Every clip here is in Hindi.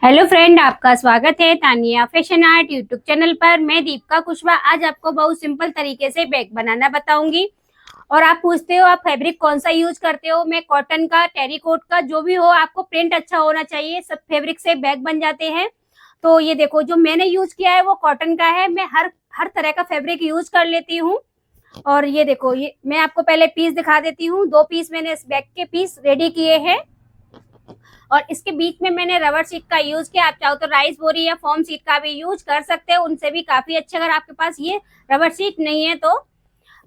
हेलो फ्रेंड, आपका स्वागत है Tania fashion art YouTube channel पर। मैं दीपिका कुशवाहा आज आपको बहुत सिंपल तरीके से बैग बनाना बताऊंगी। और आप पूछते हो आप फैब्रिक कौन सा यूज करते हो। मैं कॉटन का, टेरिकोट का, जो भी हो, आपको प्रिंट अच्छा होना चाहिए। सब फैब्रिक से बैग बन जाते हैं। तो ये देखो, जो मैंने यूज किया है वो कॉटन का है। मैं हर हर तरह का फैब्रिक यूज कर लेती हूँ। और ये देखो, ये मैं आपको पहले पीस दिखा देती हूँ। 2 पीस मैंने इस बैग के पीस रेडी किए हैं। और इसके बीच में मैंने रबर शीट का यूज किया। आप चाहो तो राइस बोरी या फॉर्म शीट का भी यूज कर सकते हो, उनसे भी काफी अच्छे, अगर आपके पास ये रबर शीट नहीं है तो।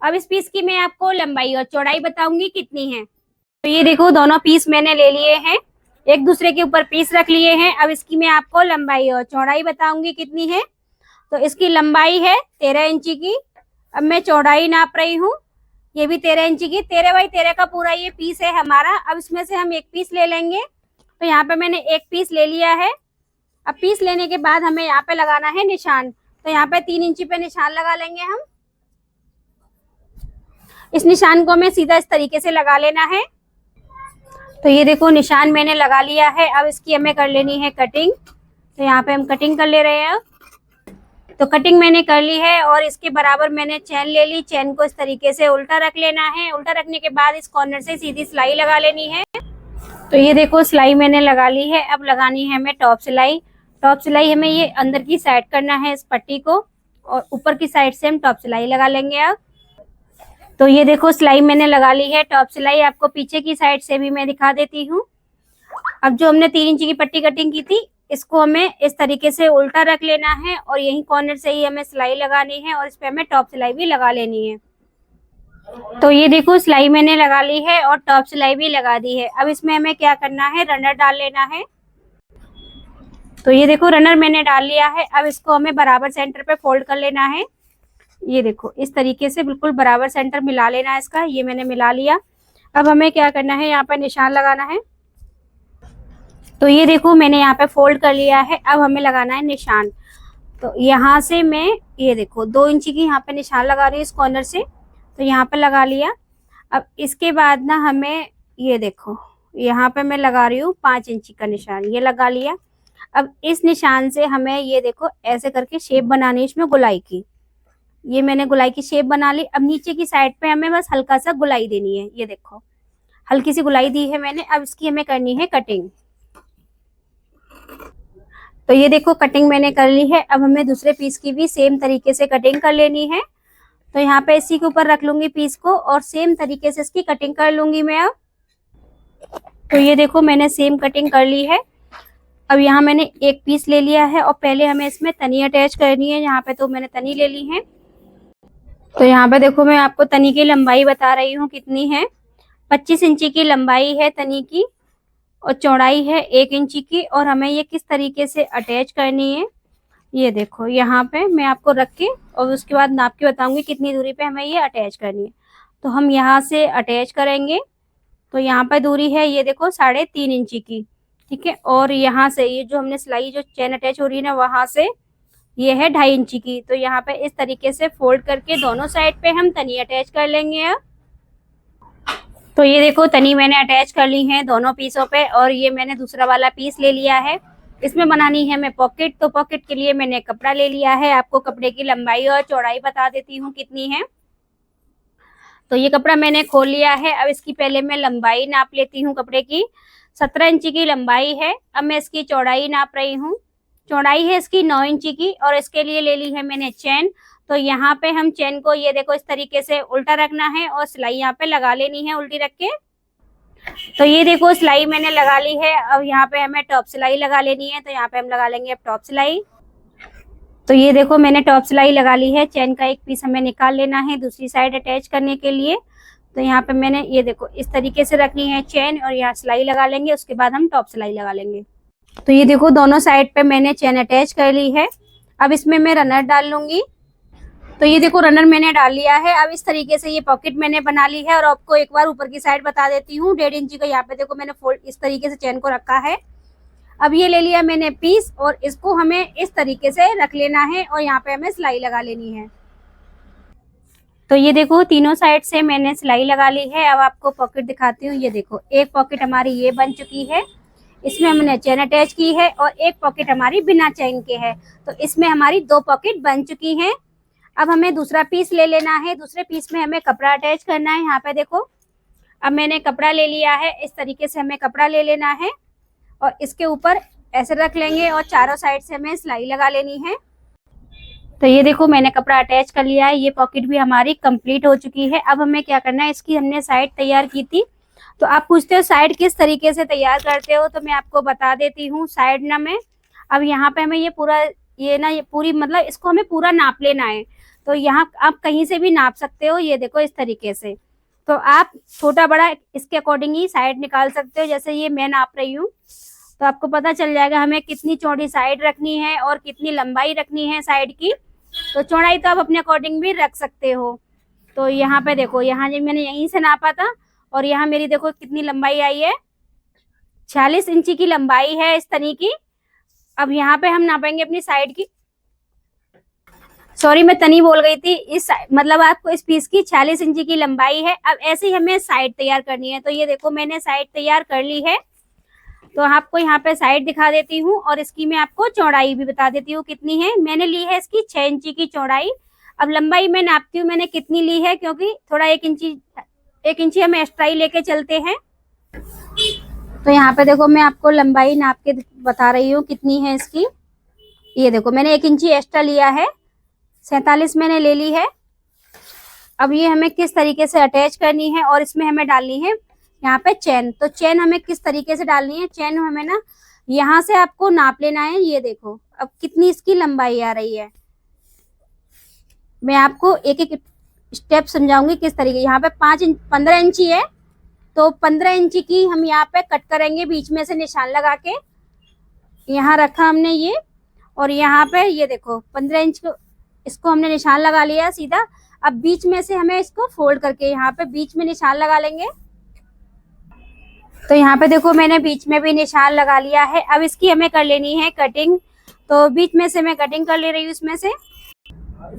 अब इस पीस की मैं आपको लंबाई और चौड़ाई बताऊंगी कितनी है। तो ये देखो, दोनों पीस मैंने ले लिए हैं, एक दूसरे के ऊपर पीस रख लिए हैं। अब इसकी मैं आपको लंबाई और चौड़ाई बताऊंगी कितनी है। तो इसकी लंबाई है 13 इंची की। अब मैं चौड़ाई नाप रही हूँ, ये भी 13 इंची की। 13 बाई 13 का पूरा ये पीस है हमारा। अब इसमें से हम एक पीस ले लेंगे। तो यहाँ पे मैंने एक पीस ले लिया है। अब पीस लेने के बाद हमें यहाँ पे लगाना है निशान। तो यहाँ पे 3 इंची पे निशान लगा लेंगे हम। इस निशान को हमें सीधा इस तरीके से लगा लेना है। तो ये देखो, निशान मैंने लगा लिया है। अब इसकी हमें कर लेनी है कटिंग। तो यहाँ पे हम कटिंग कर ले रहे हैं। तो कटिंग मैंने कर ली है और इसके बराबर मैंने चैन ले ली। चैन को इस तरीके से उल्टा रख लेना है। उल्टा रखने के बाद इस कॉर्नर से सीधी सिलाई लगा लेनी है। तो ये देखो, सिलाई मैंने लगा ली है। अब लगानी है हमें टॉप सिलाई। टॉप सिलाई हमें ये अंदर की साइड करना है इस पट्टी को, और ऊपर की साइड से हम टॉप सिलाई लगा लेंगे। अब तो ये देखो, सिलाई मैंने लगा ली है। टॉप सिलाई आपको पीछे की साइड से भी मैं दिखा देती हूँ। अब जो हमने 3 इंची की पट्टी कटिंग की थी, इसको हमें इस तरीके से उल्टा रख लेना है और यही कॉर्नर से ही हमें सिलाई लगानी है और इस पे हमें टॉप सिलाई भी लगा लेनी है। तो ये देखो, सिलाई मैंने लगा ली है और टॉप सिलाई भी लगा दी है। अब इसमें हमें क्या करना है, रनर डाल लेना है। तो ये देखो, रनर मैंने डाल लिया है। अब इसको हमें बराबर सेंटर पे फोल्ड कर लेना है। ये देखो, इस तरीके से बिल्कुल बराबर सेंटर मिला लेना है इसका। ये मैंने मिला लिया। अब हमें क्या करना है, यहाँ पर निशान लगाना है। तो ये देखो, मैंने यहाँ पे फोल्ड कर लिया है। अब हमें लगाना है निशान। तो यहाँ से मैं, ये देखो, 2 इंची की यहाँ पे निशान लगा रही हूँ इस कॉर्नर से। तो यहाँ पे लगा लिया। अब इसके बाद ना हमें, ये देखो, यहाँ पे मैं लगा रही हूँ 5 इंची का निशान, ये लगा लिया। अब इस निशान से हमें, ये देखो, ऐसे करके शेप बनानी है इसमें गुलाई की। ये मैंने गुलाई की शेप बना ली। अब नीचे की साइड पे हमें बस हल्का सा गुलाई देनी है। ये देखो, हल्की सी गुलाई दी है मैंने। अब इसकी हमें करनी है कटिंग। तो ये देखो, कटिंग मैंने कर ली है। अब हमें दूसरे पीस की भी सेम तरीके से कटिंग कर लेनी है। तो यहाँ पे इसी के ऊपर रख लूंगी पीस को और सेम तरीके से इसकी कटिंग कर लूंगी मैं। अब तो ये देखो, मैंने सेम कटिंग कर ली है। अब यहाँ मैंने एक पीस ले लिया है और पहले हमें इसमें तनी अटैच करनी है। यहाँ पे तो मैंने तनी ले ली है। तो यहाँ पे देखो, मैं आपको तनी की लंबाई बता रही हूँ कितनी है। 25 इंची की लंबाई है तनी की और चौड़ाई है 1 इंची की। और हमें ये किस तरीके से अटैच करनी है, ये देखो, यहाँ पे मैं आपको रख के और उसके बाद नाप के बताऊंगी कितनी दूरी पे हमें ये अटैच करनी है। तो हम यहाँ से अटैच करेंगे। तो यहाँ पे दूरी है, ये देखो, 3.5 इंची की, ठीक है। और यहाँ से ये जो हमने सिलाई, जो चेन अटैच हो रही है ना, वहां से ये है 2.5 इंची की। तो यहाँ पे इस तरीके से फोल्ड करके दोनों साइड पे हम तनी अटैच कर लेंगे। अब तो ये देखो, तनी मैंने अटैच कर ली है दोनों पीसों पे। और ये मैंने दूसरा वाला पीस ले लिया है। इसमें बनानी है मैं पॉकेट। तो पॉकेट के लिए मैंने कपड़ा ले लिया है। आपको कपड़े की लंबाई और चौड़ाई बता देती हूँ कितनी है। तो ये कपड़ा मैंने खोल लिया है। अब इसकी पहले मैं लंबाई नाप लेती हूँ कपड़े की। 17 इंची की लंबाई है। अब मैं इसकी चौड़ाई नाप रही हूँ। चौड़ाई है इसकी 9 इंची की और इसके लिए ले ली है मैंने चैन। तो यहाँ पे हम चैन को, ये देखो, इस तरीके से उल्टा रखना है और सिलाई यहाँ पे लगा लेनी है उल्टी रख के। तो ये देखो, सिलाई मैंने लगा ली है। अब यहाँ पे हमें टॉप सिलाई लगा लेनी है। तो यहाँ पे हम लगा लेंगे अब टॉप सिलाई। तो ये देखो, मैंने टॉप सिलाई लगा ली है। चैन का एक पीस हमें निकाल लेना है दूसरी साइड अटैच करने के लिए। तो यहाँ पे मैंने, ये देखो, इस तरीके से रखनी है चैन और यहाँ सिलाई लगा लेंगे। उसके बाद हम टॉप सिलाई लगा लेंगे। तो ये देखो, दोनों साइड पे मैंने चैन अटैच कर ली है। अब इसमें मैं रनर डाल लूंगी। तो ये देखो, रनर मैंने डाल लिया है। अब इस तरीके से ये पॉकेट मैंने बना ली है। और आपको एक बार ऊपर की साइड बता देती हूँ, 1.5 इंची का यहाँ पे देखो मैंने फोल्ड इस तरीके से चैन को रखा है। अब ये ले लिया मैंने पीस और इसको हमें इस तरीके से रख लेना है और यहाँ पे हमें सिलाई लगा लेनी है। तो ये देखो, तीनों साइड से मैंने सिलाई लगा ली है। अब आपको पॉकेट दिखाती हूँ। ये देखो, एक पॉकेट हमारी ये बन चुकी है। इसमें हमने चेन अटैच की है और एक पॉकेट हमारी बिना चेन के है। तो इसमें हमारी 2 पॉकेट बन चुकी हैं। अब हमें दूसरा पीस ले लेना है। दूसरे पीस में हमें कपड़ा अटैच करना है। यहाँ पे देखो, अब मैंने कपड़ा ले लिया है। इस तरीके से हमें कपड़ा ले लेना है और इसके ऊपर ऐसे रख लेंगे और चारों साइड से हमें सिलाई लगा लेनी है। तो ये देखो, मैंने कपड़ा अटैच कर लिया है। ये पॉकेट भी हमारी कंप्लीट हो चुकी है। अब हमें क्या करना है, इसकी हमने साइड तैयार की थी। तो आप पूछते हो साइड किस तरीके से तैयार करते हो, तो मैं आपको बता देती हूँ। साइड ना मैं, अब यहाँ पे हमें ये पूरा, ये पूरी, मतलब इसको हमें पूरा नाप लेना है। तो यहाँ आप कहीं से भी नाप सकते हो। ये देखो इस तरीके से। तो आप छोटा बड़ा इसके अकॉर्डिंग ही साइड निकाल सकते हो। जैसे ये मैं नाप रही हूँ, तो आपको पता चल जाएगा हमें कितनी चौड़ी साइड रखनी है और कितनी लंबाई रखनी है साइड की। तो चौड़ाई तो आप अपने अकॉर्डिंग भी रख सकते हो। तो यहाँ पे देखो, यहाँ जब मैंने यहीं से नापा था और यहाँ मेरी देखो कितनी लंबाई आई है, 46 इंची की लंबाई है इस तनी की। अब यहाँ पे हम नापेंगे अपनी साइड की, सॉरी मैं तनी बोल गई थी, इस मतलब आपको इस पीस की 46 इंची की लंबाई है। अब ऐसे ही हमें साइड तैयार करनी है। तो ये देखो, मैंने साइड तैयार कर ली है। तो आपको यहाँ पे साइड दिखा देती हूँ और इसकी मैं आपको चौड़ाई भी बता देती हूँ कितनी है। मैंने ली है इसकी 6 इंची की चौड़ाई। अब लंबाई मैं नापती हूँ मैंने कितनी ली है, क्योंकि थोड़ा 1 इंची हम एक्स्ट्रा ही लेके चलते हैं। तो यहाँ पे देखो, मैं आपको लंबाई नाप के बता रही हूँ कितनी है इसकी। ये देखो, मैंने 1 इंची एक्स्ट्रा लिया है, 47 मैंने ले ली है। अब ये हमें किस तरीके से अटैच करनी है और इसमें हमें डालनी है यहाँ पे चेन। तो चेन हमें किस तरीके से डालनी है, चेन हमें ना यहाँ से आपको नाप लेना है। ये देखो अब कितनी इसकी लंबाई आ रही है। मैं आपको एक एक स्टेप समझाऊंगी किस तरीके। यहाँ पे 15 इंची है, तो 15 इंची की हम यहाँ पे कट करेंगे, बीच में से निशान लगा के। यहाँ रखा हमने ये, और यहाँ पे ये देखो 15 इंच को, इसको हमने निशान लगा लिया सीधा। अब बीच में से हमें इसको फोल्ड करके यहाँ पे बीच में निशान लगा लेंगे। तो यहाँ पे देखो, मैंने बीच में भी निशान लगा लिया है। अब इसकी हमें कर लेनी है कटिंग। तो बीच में से मैं कटिंग कर ले रही हूँ इसमें से।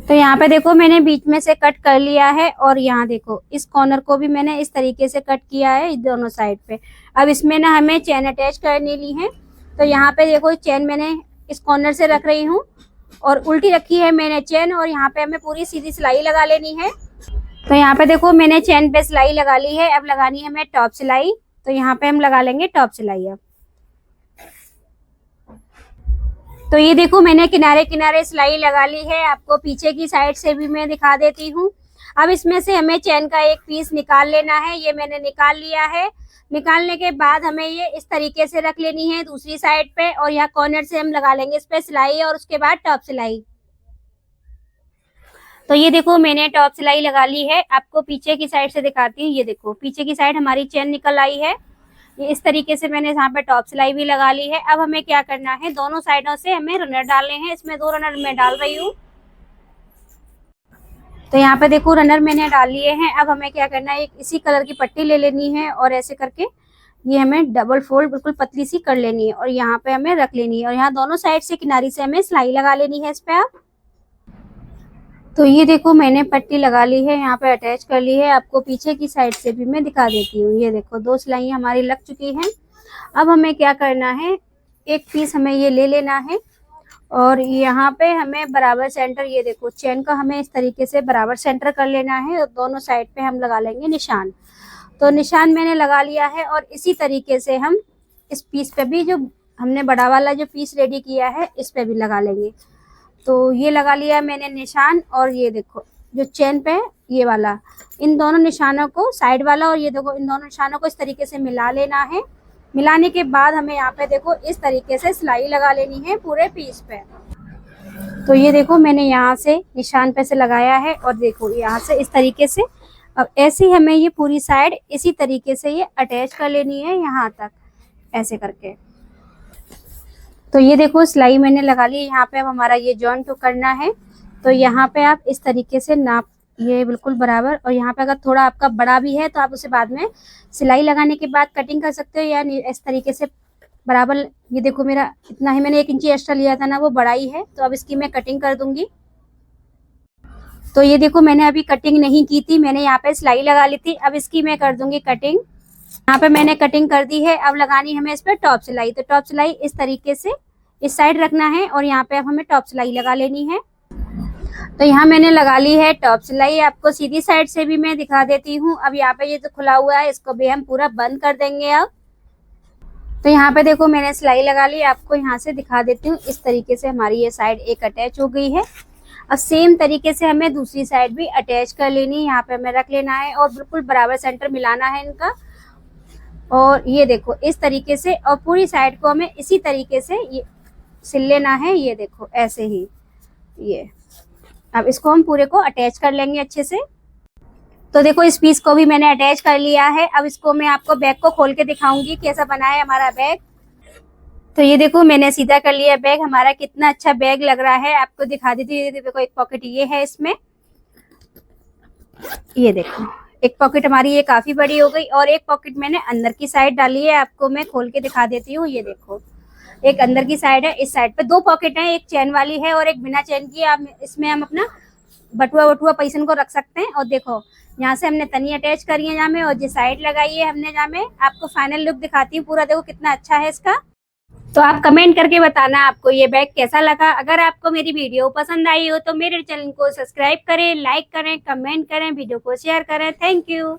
तो यहाँ पे देखो, मैंने बीच में से कट कर लिया है और यहाँ देखो इस कॉर्नर को भी मैंने इस तरीके से कट किया है दोनों साइड पे। अब इसमें ना हमें चेन अटैच करनी ली है। तो यहाँ पे देखो, चेन मैंने इस कॉर्नर से रख रही हूँ और उल्टी रखी है मैंने चेन, और यहाँ पे हमें पूरी सीधी सिलाई लगा लेनी है। तो यहाँ पे देखो, मैंने चेन पे सिलाई लगा ली है। अब लगानी है हमें टॉप सिलाई। तो यहाँ पे हम लगा लेंगे टॉप सिलाई। अब तो ये देखो, मैंने किनारे किनारे सिलाई लगा ली है। आपको पीछे की साइड से भी मैं दिखा देती हूँ। अब इसमें से हमें चेन का एक पीस निकाल लेना है। ये मैंने निकाल लिया है। निकालने के बाद हमें ये इस तरीके से रख लेनी है दूसरी साइड पे, और यहाँ कॉर्नर से हम लगा लेंगे इस पे सिलाई, और उसके बाद टॉप सिलाई। तो ये देखो, मैंने टॉप सिलाई लगा ली है। आपको पीछे की साइड से दिखाती हूँ। ये देखो, पीछे की साइड हमारी चेन निकल आई है। ये इस तरीके से मैंने यहाँ पे टॉप सिलाई भी लगा ली है। अब हमें क्या करना है, दोनों साइडों से हमें रनर डालने हैं। इसमें 2 रनर मैं डाल रही हूँ। तो यहाँ पे देखो, रनर मैंने डाल लिए हैं। अब हमें क्या करना है, एक इसी कलर की पट्टी ले लेनी है और ऐसे करके ये हमें डबल फोल्ड बिल्कुल पतली सी कर लेनी है और यहाँ पे हमें रख लेनी है, और यहाँ दोनों साइड से किनारी से हमें सिलाई लगा लेनी है इस पे। आप तो ये देखो, मैंने पट्टी लगा ली है, यहाँ पे अटैच कर ली है। आपको पीछे की साइड से भी मैं दिखा देती हूँ। ये देखो, 2 सिलाई हमारी लग चुकी हैं। अब हमें क्या करना है, एक पीस हमें ये ले लेना है और यहाँ पे हमें बराबर सेंटर, ये देखो चेन का हमें इस तरीके से बराबर सेंटर कर लेना है और दोनों साइड पे हम लगा लेंगे निशान। तो निशान मैंने लगा लिया है और इसी तरीके से हम इस पीस पे भी, जो हमने बड़ा वाला जो पीस रेडी किया है, इस पे भी लगा लेंगे। तो ये लगा लिया मैंने निशान, और ये देखो जो चेन पे ये वाला, इन दोनों निशानों को, साइड वाला और ये देखो, इन दोनों निशानों को इस तरीके से मिला लेना है। मिलाने के बाद हमें यहाँ पे देखो इस तरीके से सिलाई लगा लेनी है पूरे पीस पे। तो ये देखो, मैंने यहाँ से निशान पे से लगाया है और देखो यहाँ से इस तरीके से। अब ऐसे ही हमें ये पूरी साइड इसी तरीके से ये अटैच कर लेनी है यहाँ तक, ऐसे करके। तो ये देखो, सिलाई मैंने लगा ली। यहाँ पे अब हमारा ये जॉइंट करना है। तो यहाँ पे आप इस तरीके से नाप, ये बिल्कुल बराबर, और यहाँ पे अगर थोड़ा आपका बड़ा भी है तो आप उसे बाद में सिलाई लगाने के बाद कटिंग कर सकते हो, या इस तरीके से बराबर। ये देखो, मेरा इतना ही, मैंने 1 इंची एक्स्ट्रा लिया था ना, वो बड़ा ही है। तो अब इसकी मैं कटिंग कर दूंगी। तो ये देखो, मैंने अभी कटिंग नहीं की थी, मैंने यहाँ पे सिलाई लगा ली थी। अब इसकी मैं कर दूंगी कटिंग। यहाँ पे मैंने कटिंग कर दी है। अब लगानी है हमें इस पर टॉप सिलाई। तो टॉप सिलाई इस तरीके से इस साइड रखना है और यहाँ पे अब हमें टॉप सिलाई लगा लेनी है। तो यहाँ मैंने लगा ली है टॉप सिलाई। आपको सीधी साइड से भी मैं दिखा देती हूँ। अब यहाँ पे ये जो खुला हुआ है इसको भी हम पूरा बंद कर देंगे। अब तो यहाँ पे देखो मैंने सिलाई लगा ली। आपको यहाँ से दिखा देती हूँ। इस तरीके से हमारी ये साइड एक अटैच हो गई है। अब सेम तरीके से हमें दूसरी साइड भी अटैच कर लेनी है। यहाँ पे हमें रख लेना है और बिल्कुल बराबर सेंटर मिलाना है इनका। और ये देखो इस तरीके से, और पूरी साइड को हमें इसी तरीके से ये सिल लेना है। ये देखो ऐसे ही ये। अब इसको हम पूरे को अटैच कर लेंगे अच्छे से। तो देखो इस पीस को भी मैंने अटैच कर लिया है। अब इसको मैं आपको बैग को खोल के दिखाऊंगी कैसा बना है हमारा बैग। तो ये देखो मैंने सीधा कर लिया बैग। हमारा कितना अच्छा बैग लग रहा है, आपको दिखा देती हूँ। देखो एक पॉकेट ये है इसमें, ये देखो एक पॉकेट हमारी ये काफी बड़ी हो गई। और एक पॉकेट मैंने अंदर की साइड डाली है। आपको मैं खोल के दिखा देती हूँ। ये देखो एक अंदर की साइड है। इस साइड पे दो पॉकेट है, एक चेन वाली है और एक बिना चेन की। आप इसमें हम अपना बटुआ वटुआ पैसन को रख सकते हैं। और देखो यहाँ से हमने तनी अटैच करी है जहाँ में, और जो साइड लगाई है हमने जहाँ में। आपको फाइनल लुक दिखाती हूँ पूरा। देखो कितना अच्छा है इसका। तो आप कमेंट करके बताना आपको ये बैग कैसा लगा। अगर आपको मेरी वीडियो पसंद आई हो तो मेरे चैनल को सब्सक्राइब करें, लाइक करें, कमेंट करें, वीडियो को शेयर करें। Thank you.